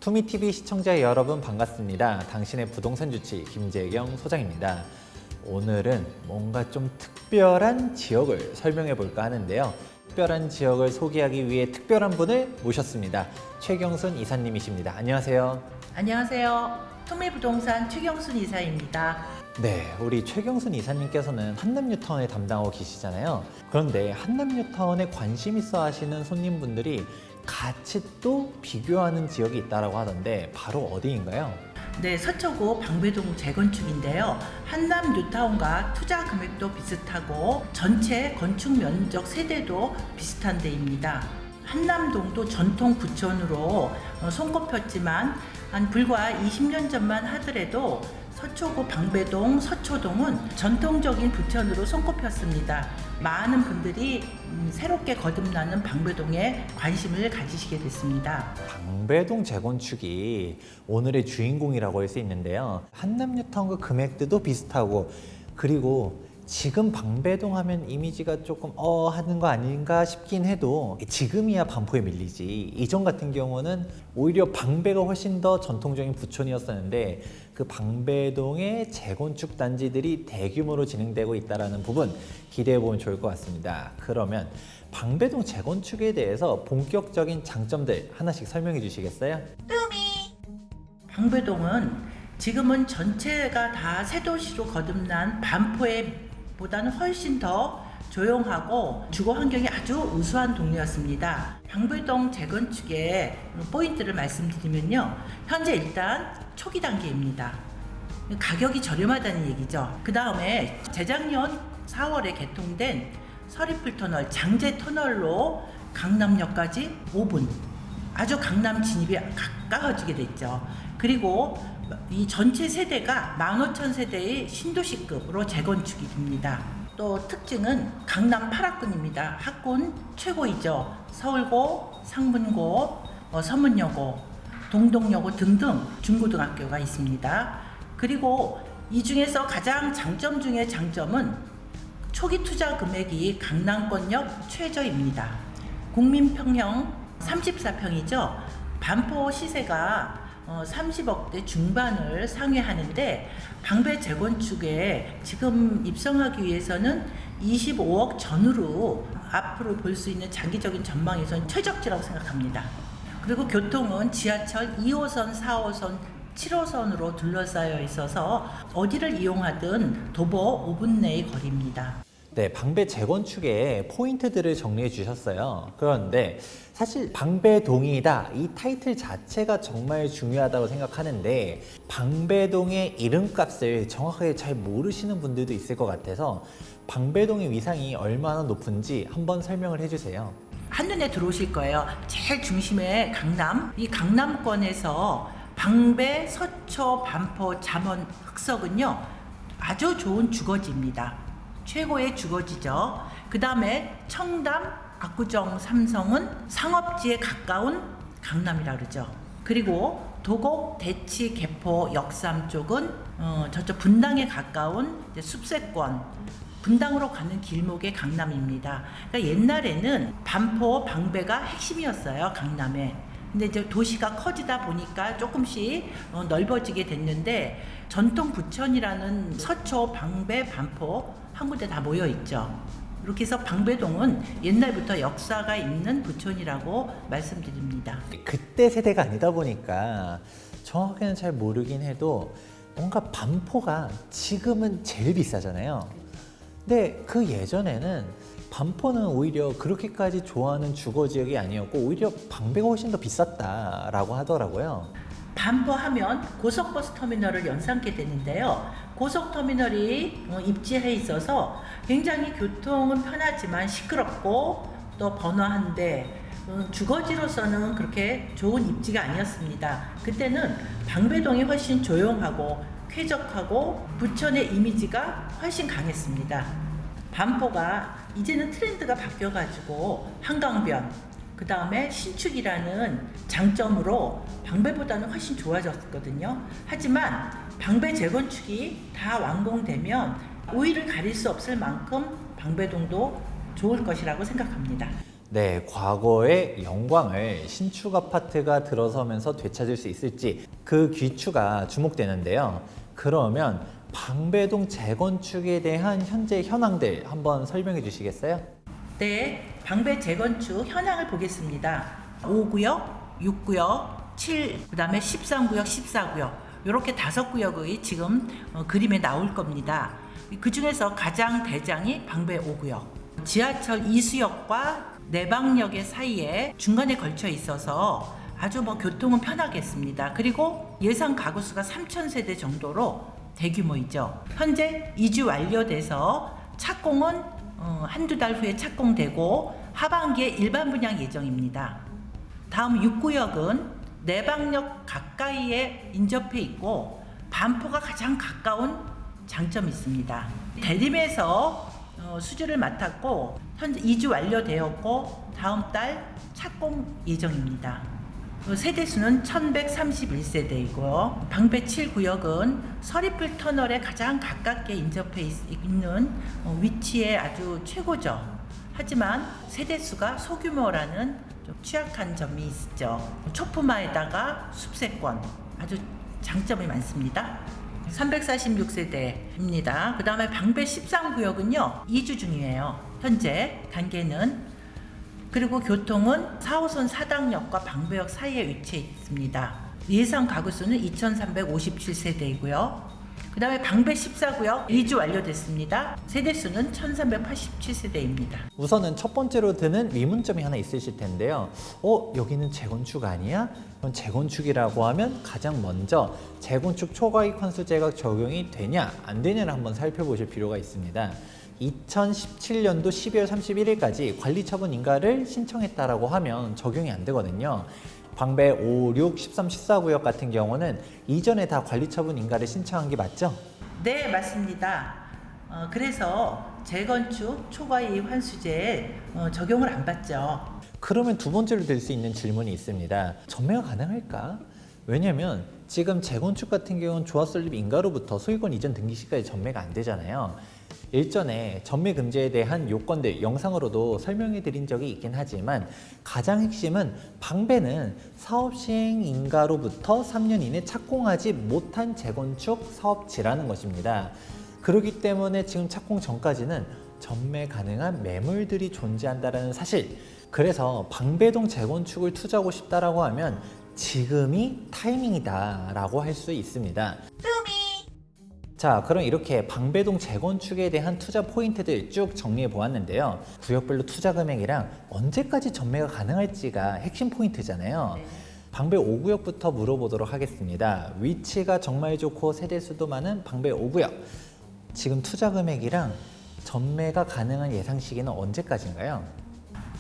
투미TV 시청자 여러분 반갑습니다. 당신의 부동산 주치 김재경 소장입니다. 오늘은 뭔가 좀 특별한 지역을 설명해 볼까 하는데요. 특별한 지역을 소개하기 위해 특별한 분을 모셨습니다. 최경순 이사님이십니다. 안녕하세요. 안녕하세요. 투미부동산 최경순 이사입니다. 네, 우리 최경순 이사님께서는 한남뉴타운에 담당하고 계시잖아요. 그런데 한남뉴타운에 관심 있어 하시는 손님분들이 같이 또 비교하는 지역이 있다고 하던데 바로 어디인가요? 네, 서초구 방배동 재건축인데요. 한남 뉴타운과 투자 금액도 비슷하고 전체 건축 면적 세대도 비슷한 데입니다. 한남동도 전통 부촌으로 손꼽혔지만 한 불과 20년 전만 하더라도 서초구 방배동, 서초동은 전통적인 부촌으로 손꼽혔습니다. 많은 분들이 새롭게 거듭나는 방배동에 관심을 가지시게 됐습니다. 방배동 재건축이 오늘의 주인공이라고 할 수 있는데요. 한남뉴타운과 금액대도 비슷하고, 그리고 지금 방배동 하면 이미지가 조금 하는 거 아닌가 싶긴 해도 지금이야 반포에 밀리지. 이전 같은 경우는 오히려 방배가 훨씬 더 전통적인 부촌이었었는데 그 방배동의 재건축 단지들이 대규모로 진행되고 있다는 부분 기대해 보면 좋을 것 같습니다. 그러면 방배동 재건축에 대해서 본격적인 장점들 하나씩 설명해 주시겠어요? 방배동은 지금은 전체가 다 새 도시로 거듭난 반포에 보다는 훨씬 더 조용하고 주거 환경이 아주 우수한 동네였습니다. 방배동 재건축의 포인트를 말씀드리면요. 현재 일단 초기 단계입니다. 가격이 저렴하다는 얘기죠. 그 다음에 재작년 4월에 개통된 서리풀터널, 장제터널로 강남역까지 5분. 아주 강남 진입이 가까워지게 됐죠. 그리고 이 전체 세대가 15,000세대의 신도시급으로 재건축이 됩니다. 또 특징은 강남 8학군입니다. 학군 최고이죠. 서울고, 상문고, 서문여고, 동덕여고 등등 중고등학교가 있습니다. 그리고 이 중에서 가장 장점 중의 장점은 초기 투자 금액이 강남권역 최저입니다. 국민평형 34평이죠. 반포 시세가 30억대 중반을 상회하는데 방배 재건축에 지금 입성하기 위해서는 25억 전후로 앞으로 볼 수 있는 장기적인 전망에서는 최적지라고 생각합니다. 그리고 교통은 지하철 2호선, 4호선, 7호선으로 둘러싸여 있어서 어디를 이용하든 도보 5분 내의 거리입니다. 네, 방배 재건축의 포인트들을 정리해 주셨어요. 그런데 사실 방배동이다 이 타이틀 자체가 정말 중요하다고 생각하는데 방배동의 이름값을 정확하게 잘 모르시는 분들도 있을 것 같아서 방배동의 위상이 얼마나 높은지 한번 설명을 해주세요. 한눈에 들어오실 거예요. 제일 중심에 강남, 이 강남권에서 방배, 서초, 반포, 잠원, 흑석은요 아주 좋은 주거지입니다. 최고의 주거지죠. 그 다음에 청담, 압구정, 삼성은 상업지에 가까운 강남이라 그러죠. 그리고 도곡, 대치, 개포, 역삼 쪽은 저쪽 분당에 가까운 숲세권, 분당으로 가는 길목의 강남입니다. 그러니까 옛날에는 반포, 방배가 핵심이었어요, 강남에. 근데 이제 도시가 커지다 보니까 조금씩 넓어지게 됐는데 전통 부천이라는 서초, 방배, 반포 한 군데 다 모여 있죠. 이렇게 해서 방배동은 옛날부터 역사가 있는 부촌이라고 말씀드립니다. 그때 세대가 아니다 보니까 정확하게는 잘 모르긴 해도 뭔가 반포가 지금은 제일 비싸잖아요. 근데 그 예전에는 반포는 오히려 그렇게까지 좋아하는 주거지역이 아니었고 오히려 방배가 훨씬 더 비쌌다라고 하더라고요. 반포 하면 고속버스 터미널을 연상케 되는데요. 고속터미널이 입지해 있어서 굉장히 교통은 편하지만 시끄럽고 또 번화한데 주거지로서는 그렇게 좋은 입지가 아니었습니다. 그때는 방배동이 훨씬 조용하고 쾌적하고 부천의 이미지가 훨씬 강했습니다. 반포가 이제는 트렌드가 바뀌어가지고 한강변, 그 다음에 신축이라는 장점으로 방배보다는 훨씬 좋아졌거든요. 하지만 방배 재건축이 다 완공되면 우위를 가릴 수 없을 만큼 방배동도 좋을 것이라고 생각합니다. 네, 과거의 영광을 신축 아파트가 들어서면서 되찾을 수 있을지 그 귀추가 주목되는데요. 그러면 방배동 재건축에 대한 현재 현황들 한번 설명해 주시겠어요? 네, 방배 재건축 현황을 보겠습니다. 5구역, 6구역, 7, 그 다음에 13구역, 14구역 이렇게 5구역의 지금 그림에 나올 겁니다. 그 중에서 가장 대장이 방배 5구역. 지하철 이수역과 내방역의 사이에 중간에 걸쳐 있어서 아주 교통은 편하겠습니다. 그리고 예상 가구 수가 3,000세대 정도로 대규모이죠. 현재 이주 완료돼서 착공은 한두 달 후에 착공되고 하반기에 일반 분양 예정입니다. 다음 6구역은 내방역 가까이에 인접해 있고 반포가 가장 가까운 장점이 있습니다. 대림에서 수주를 맡았고 현재 이주 완료되었고 다음 달 착공 예정입니다. 세대수는 1131세대이고요. 방배 7구역은 서리풀 터널에 가장 가깝게 인접해 있는 위치에 아주 최고죠. 하지만 세대수가 소규모라는 좀 취약한 점이 있죠. 초품화에다가 숲세권 아주 장점이 많습니다. 346세대입니다. 그 다음에 방배 13구역은요 2주 중이에요. 현재 단계는. 그리고 교통은 4호선 사당역과 방배역 사이에 위치해 있습니다. 예상 가구 수는 2,357세대이고요. 그 다음에 방배 14구역 2주 완료됐습니다. 세대수는 1,387세대입니다. 우선은 첫 번째로 드는 의문점이 하나 있으실 텐데요. 여기는 재건축 아니야? 그럼 재건축이라고 하면 가장 먼저 재건축 초과이익 환수제가 적용이 되냐 안 되냐를 한번 살펴보실 필요가 있습니다. 2017년도 12월 31일까지 관리처분 인가를 신청했다라고 하면 적용이 안 되거든요. 방배 5, 6, 13, 14구역 같은 경우는 이전에 다 관리처분 인가를 신청한 게 맞죠? 네, 맞습니다. 그래서 재건축 초과이익 환수제에 적용을 안 받죠. 그러면 두 번째로 될 수 있는 질문이 있습니다. 전매가 가능할까? 왜냐면 지금 재건축 같은 경우는 조합설립 인가로부터 소유권 이전 등기 시까지 전매가 안 되잖아요. 일전에 전매 금지에 대한 요건들 영상으로도 설명해 드린 적이 있긴 하지만 가장 핵심은 방배는 사업 시행 인가로부터 3년 이내 착공하지 못한 재건축 사업지라는 것입니다. 그렇기 때문에 지금 착공 전까지는 전매 가능한 매물들이 존재한다는 사실. 그래서 방배동 재건축을 투자하고 싶다라고 하면 지금이 타이밍이다라고 할 수 있습니다. 자, 그럼 이렇게 방배동 재건축에 대한 투자 포인트들 쭉 정리해 보았는데요. 구역별로 투자 금액이랑 언제까지 전매가 가능할지가 핵심 포인트잖아요. 네. 방배 5구역부터 물어보도록 하겠습니다. 위치가 정말 좋고 세대수도 많은 방배 5구역. 지금 투자 금액이랑 전매가 가능한 예상 시기는 언제까지인가요?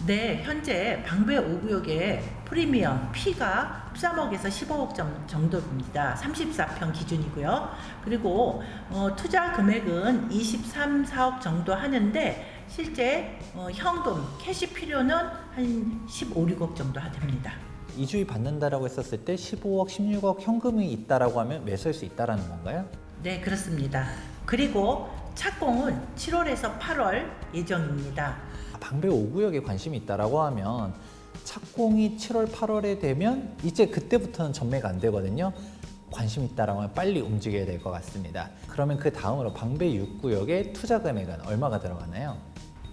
네, 현재 방배 5구역의 프리미엄 P가 13억에서 15억 정도입니다. 34평 기준이고요. 그리고 투자 금액은 23, 4억 정도 하는데 실제 현금, 캐시 필요는 한 15, 16억 정도 됩니다. 이주의 받는다라고 했었을 때 15억, 16억 현금이 있다라고 하면 매수할 수 있다라는 건가요? 네, 그렇습니다. 그리고 착공은 7월에서 8월 예정입니다. 방배 5구역에 관심이 있다라고 하면 착공이 7월, 8월에 되면 이제 그때부터는 전매가 안 되거든요. 관심 있다라고 하면 빨리 움직여야 될 것 같습니다. 그러면 그 다음으로 방배 6구역의 투자 금액은 얼마가 들어가나요?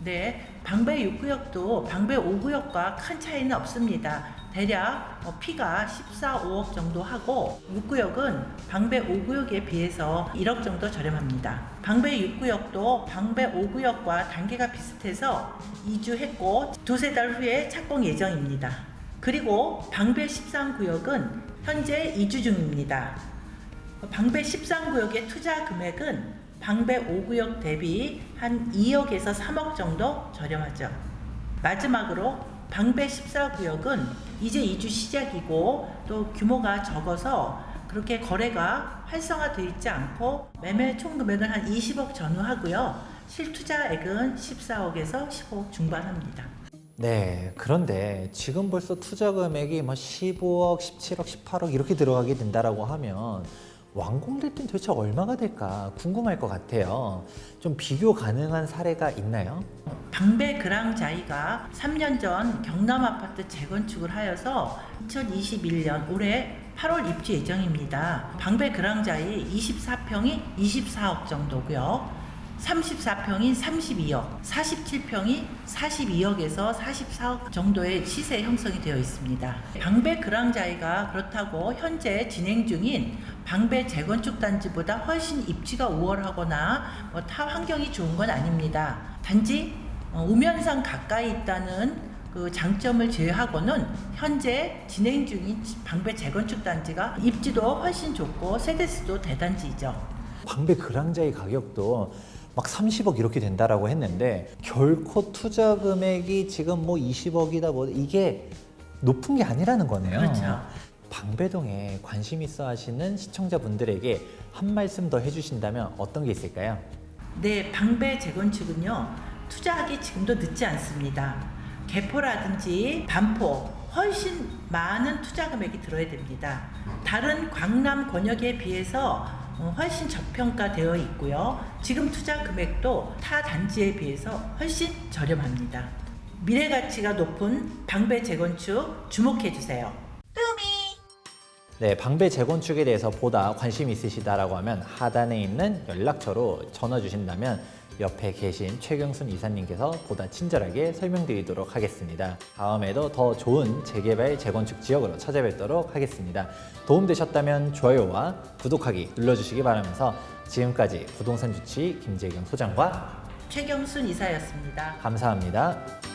네, 방배 6구역도 방배 5구역과 큰 차이는 없습니다. 대략 P가 14, 5억 정도 하고 6구역은 방배 5구역에 비해서 1억 정도 저렴합니다. 방배 6구역도 방배 5구역과 단계가 비슷해서 이주했고 두세 달 후에 착공 예정입니다. 그리고 방배 13구역은 현재 이주 중입니다. 방배 13구역의 투자 금액은 방배 5구역 대비 한 2억에서 3억 정도 저렴하죠. 마지막으로 방배 14구역은 이제 이주 시작이고 또 규모가 적어서 그렇게 거래가 활성화되어 있지 않고 매매 총 금액은 한 20억 전후하고요. 실투자액은 14억에서 15억 중반합니다. 네, 그런데 지금 벌써 투자 금액이 15억, 17억, 18억 이렇게 들어가게 된다라고 하면 완공될 땐 도대체 얼마가 될까 궁금할 것 같아요. 좀 비교 가능한 사례가 있나요? 방배 그랑자이가 3년 전 경남 아파트 재건축을 하여서 2021년 올해 8월 입주 예정입니다. 방배 그랑자이 24평이 24억 정도고요. 34평이 32억, 47평이 42억에서 44억 정도의 시세 형성이 되어 있습니다. 방배 그랑자이가 그렇다고 현재 진행 중인 방배 재건축 단지보다 훨씬 입지가 우월하거나 타 환경이 좋은 건 아닙니다. 단지 우면상 가까이 있다는 그 장점을 제외하고는 현재 진행 중인 방배 재건축 단지가 입지도 훨씬 좋고 세대수도 대단지이죠. 방배 그랑자의 가격도 막 30억 이렇게 된다라고 했는데 결코 투자 금액이 지금 뭐 20억이다 뭐 이게 높은 게 아니라는 거네요. 그렇죠. 방배동에 관심 있어 하시는 시청자분들에게 한 말씀 더 해주신다면 어떤 게 있을까요? 네, 방배 재건축은요, 투자하기 지금도 늦지 않습니다. 개포라든지 반포 훨씬 많은 투자 금액이 들어야 됩니다. 다른 광남 권역에 비해서 훨씬 저평가되어 있고요. 지금 투자 금액도 타 단지에 비해서 훨씬 저렴합니다. 미래 가치가 높은 방배 재건축 주목해 주세요. 네, 방배 재건축에 대해서 보다 관심 있으시다라고 하면 하단에 있는 연락처로 전화 주신다면 옆에 계신 최경순 이사님께서 보다 친절하게 설명드리도록 하겠습니다. 다음에도 더 좋은 재개발 재건축 지역으로 찾아뵙도록 하겠습니다. 도움되셨다면 좋아요와 구독하기 눌러주시기 바라면서 지금까지 부동산 주치 김재경 소장과 최경순 이사였습니다. 감사합니다.